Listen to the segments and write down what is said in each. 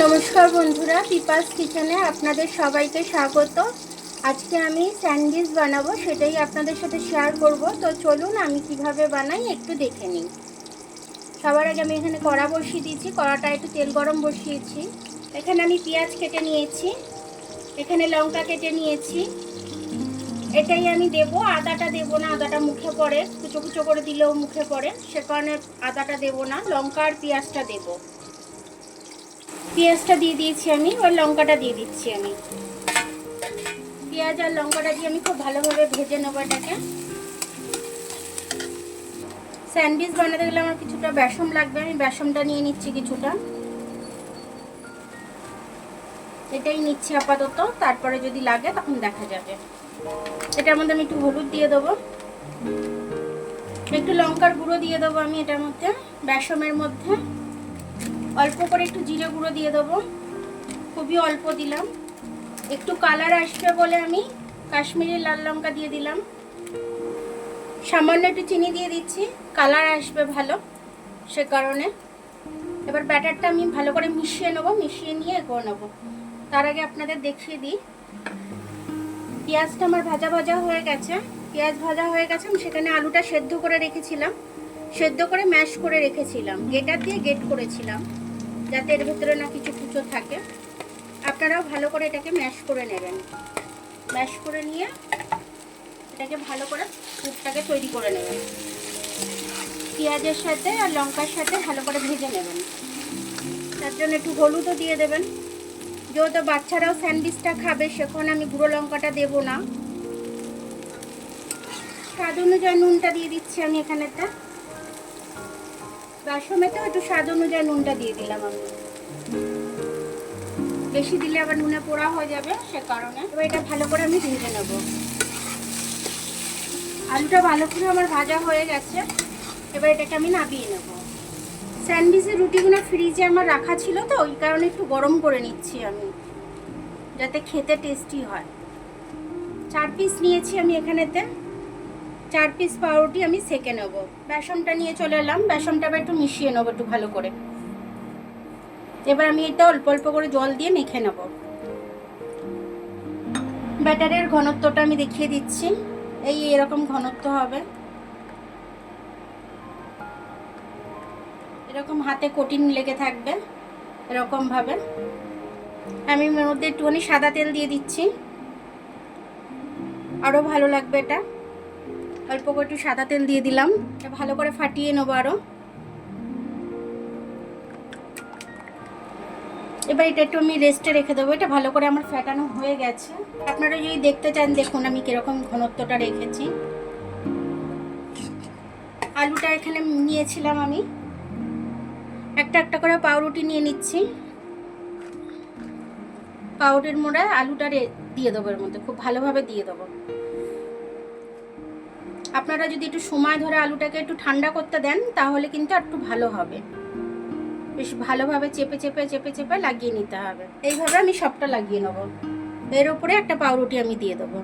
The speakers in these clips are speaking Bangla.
নমস্কার বন্ধুরা, পিপাস কিচেনে আপনাদের সবাইকে স্বাগত। আজকে আমি স্যান্ডউইচ বানাবো, সেটাই আপনাদের সাথে শেয়ার করব। তো চলুন আমি কিভাবে বানাই একটু দেখে নিই। সবার আগে আমি এখানে কড়া বসিয়ে দিয়েছি, কড়াটা একটু তেল গরম বসিয়েছি। এখানে আমি পেঁয়াজ কেটে নিয়েছি, এখানে লঙ্কা কেটে নিয়েছি। এটাই আমি দেবো, আদাটা দেবো না, আদাটা মুখে পড়ে, কুচো কুচো করে দিলেও মুখে পড়ে, সে কারণে আদাটা দেবো না। লঙ্কা আর পেঁয়াজটা দেবো। পেঁয়াজটা দিয়ে দিয়েছি আমি, আর লঙ্কাটা দিয়ে দিচ্ছি আমি। পেঁয়াজ আর লঙ্কাটা দিয়ে আমি খুব ভালোভাবে ভেজে নেবো এটাকে। স্যান্ডউইচ বানাতে গেলে আমার কিছুটা বেসন লাগবে, আমি বেসনটা নিয়ে নিচ্ছি কিছুটা। এটাই নিচ্ছি আপাতত, তারপরে যদি লাগে তখন দেখা যাবে। এটার মধ্যে আমি একটু হলুদ দিয়ে দেবো, একটু লঙ্কার গুঁড়ো দিয়ে দেবো আমি এটার মধ্যে। বেসনের মধ্যে অল্প করে একটু জিরে গুঁড়ো দিয়ে দেবো, খুবই অল্প দিলাম। একটু কালার আসবে বলে আমি কাশ্মীরি লাল লঙ্কা দিয়ে দিলাম। সামান্য একটু চিনি দিয়ে দিচ্ছি, কালার আসবে ভালো, সে কারণে। এবার ব্যাটারটা আমি ভালো করে মিশিয়ে নেবো, মিশিয়ে নিয়ে এগিয়ে নেবো। তার আগে আপনাদের দেখিয়ে দিই, পেঁয়াজটা আমার ভাজা ভাজা হয়ে গেছে। পেঁয়াজ ভাজা হয়ে গেছে, আমি সেখানে আলুটা সেদ্ধ করে রেখেছিলাম, সেদ্ধ করে ম্যাশ করে রেখেছিলাম, গেটার দিয়ে গেট করেছিলাম যাতে এর ভেতরে না কিছু কুচো থাকে। আপনারাও ভালো করে এটাকে ম্যাশ করে নেবেন। ম্যাশ করে নিয়ে এটাকে ভালো করে পুরটাকে তৈরি করে নেবেন। পেঁয়াজের সাথে আর লঙ্কার সাথে ভালো করে ভেজে নেবেন। তার জন্য একটু হলুদও দিয়ে দেবেন, যেহেতু বাচ্চারাও স্যান্ডউইচটা খাবে সেখানে আমি গুঁড়ো লঙ্কাটা দেবো না। স্বাদ অনুযায়ী নুনটা দিয়ে দিচ্ছি আমি এখানেতে। বেসমেতেও একটু স্বাদ অনুযায়ী নুনটা দিয়ে দিলাম আমি, বেশি দিলে আবার নুনে পোড়া হয়ে যাবে, সে কারণে। এবার এটা ভালো করে আমি ভেজে নেব। আলুটা ভালো করে আমার ভাজা হয়ে গেছে, এবার এটাকে আমি নামিয়ে নেব। স্যান্ডউইচের রুটিগুলো ফ্রিজে আমার রাখা ছিল, তো ওই কারণে একটু গরম করে নিচ্ছি আমি, যাতে খেতে টেস্টি হয়। 4 পিস নিয়েছি আমি এখানেতে, 4 পিস পাউরুটি আমি সেকে নেব। বেসনটা নিয়ে চলে এলাম, বেসনটা আবার একটু মিশিয়ে নেবো একটু ভালো করে। এবার আমি এটা অল্প অল্প করে জল দিয়ে মেখে নেব। ব্যাটারের ঘনত্বটা আমি দেখিয়ে দিচ্ছি, এরকম ঘনত্ব হবে। এরকম হাতে কোটিং লেগে থাকবে, এরকম ভাবে। আমি এর মধ্যে একটুখানি সাদা তেল দিয়ে দিচ্ছি, আরো ভালো লাগবে এটা। অল্প করে একটু সাদা তেল দিয়ে দিলাম, এটা ভালো করে ফাটিয়ে নেবো আরো। এবার এটা একটু আমি রেস্টে রেখে দেবো। এটা ভালো করে আমার ফ্যাটানো হয়ে গেছে। আপনারা যদি দেখতে চান দেখুন আমি কিরকম ঘনত্বটা রেখেছি। আলুটা এখানে নিয়েছিলাম আমি, একটা একটা করে পাউরুটি নিয়ে নিচ্ছি। পাউরুটির মোড়ে আলুটা দিয়ে দেবো, এর মধ্যে খুব ভালোভাবে দিয়ে দেবো। আপনারা যদি একটু সময় ধরে আলুটাকে একটু ঠান্ডা করতে দেন তাহলে কিন্তু একটু ভালো হবে। বেশ ভালোভাবে চেপে চেপে চেপে চেপে লাগিয়ে নিতে হবে। এইভাবে আমি সবটা লাগিয়ে নেব। এর উপরে একটা পাউরুটি আমি দিয়ে দেবো।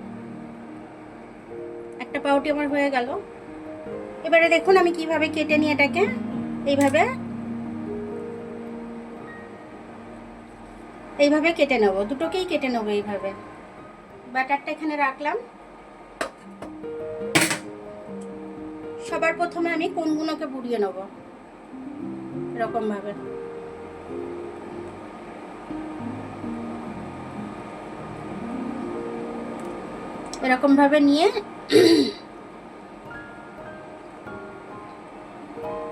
একটা পাউরুটি আমার হয়ে গেল। এবারে দেখুন আমি কিভাবে কেটে নিয়ে এটাকে এইভাবে কেটে নেব। দুটোকেই কেটে নেব এইভাবে। ব্যাটারটা এখানে রাখলাম। সবার প্রথমে আমি কোণগুলোকে বুড়িয়ে নেব এরকম ভাবে। এরকম ভাবে নিয়ে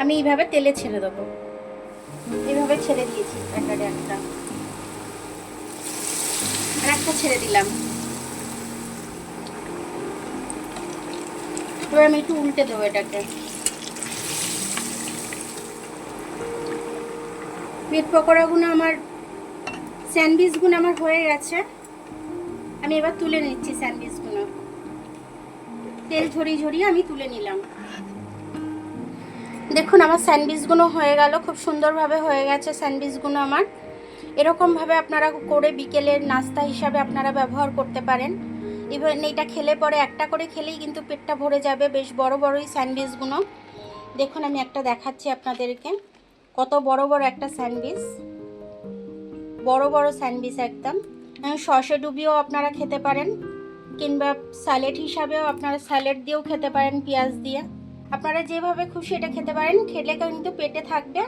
আমি এইভাবে তেলে ছেড়ে দেবো। এইভাবে ছেড়ে দিয়েছি, ব্যাটারে একটা আর একটা ছেড়ে দিলাম। এবার আমি একটু উল্টে দেবো এটাকে। ব্রেড পকোড়াগুলো আমার, স্যান্ডউইচগুলো আমার হয়ে গেছে। আমি এবার তুলে নিচ্ছি স্যান্ডউইচগুলো। তেল ঝরিয়ে ঝরিয়ে আমি তুলে নিলাম। দেখুন আমার স্যান্ডউইচগুলো হয়ে গেল, খুব সুন্দরভাবে হয়ে গেছে স্যান্ডউইচগুলো আমার। এরকমভাবে আপনারা করে বিকেলের নাস্তা হিসাবে আপনারা ব্যবহার করতে পারেন। ইভেন এটা খেলে পরে একটা করে খেলেই কিন্তু পেটটা ভরে যাবে। বেশ বড় বড়ই স্যান্ডউইচগুলো। দেখুন আমি একটা দেখাচ্ছি আপনাদেরকে, কত বড় বড় একটা স্যান্ডউইচ। বড় বড় স্যান্ডউইচ একদম। সসে ডুবিয়েও আপনারা খেতে পারেন, কিংবা স্যালাড হিসাবেও আপনারা স্যালাড দিয়েও খেতে পারেন পেঁয়াজ দিয়ে। আপনারা যেভাবে খুশি এটা খেতে পারেন, খেলে কিন্তু পেটে থাকবে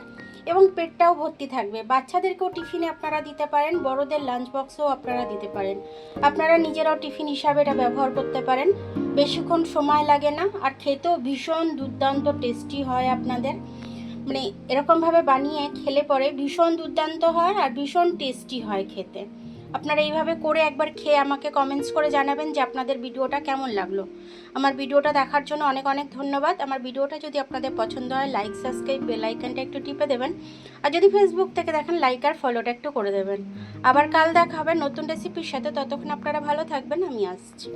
এবং পেটটাও ভর্তি থাকবে। বাচ্চাদেরকেও টিফিনে আপনারা দিতে পারেন, বড়দের লাঞ্চ বক্সেও আপনারা দিতে পারেন। আপনারা নিজেরাও টিফিন হিসাবে এটা ব্যবহার করতে পারেন, বেশিক্ষণ সময় লাগে না, আর খেতেও ভীষণ দুর্দান্ত টেস্টি হয়। আপনাদের মানে এরকমভাবে বানিয়ে খেলে পরে ভীষণ দুর্দান্ত হয় আর ভীষণ টেস্টি হয় খেতে। আপনারা এইভাবে করে একবার খেয়ে আমাকে কমেন্টস করে জানাবেন যে আপনাদের ভিডিওটা কেমন লাগলো। আমার ভিডিওটা দেখার জন্য অনেক অনেক ধন্যবাদ। আমার ভিডিওটা যদি আপনাদের পছন্দ হয়, লাইক, সাবস্ক্রাইব, বেল আইকনটা একটু টিপে দেবেন। আর যদি ফেসবুক থেকে দেখেন, লাইক আর ফলোটা একটু করে দেবেন। আবার কাল দেখা হবে নতুন রেসিপির সাথে। ততক্ষণ আপনারা ভালো থাকবেন, আমি আসছি।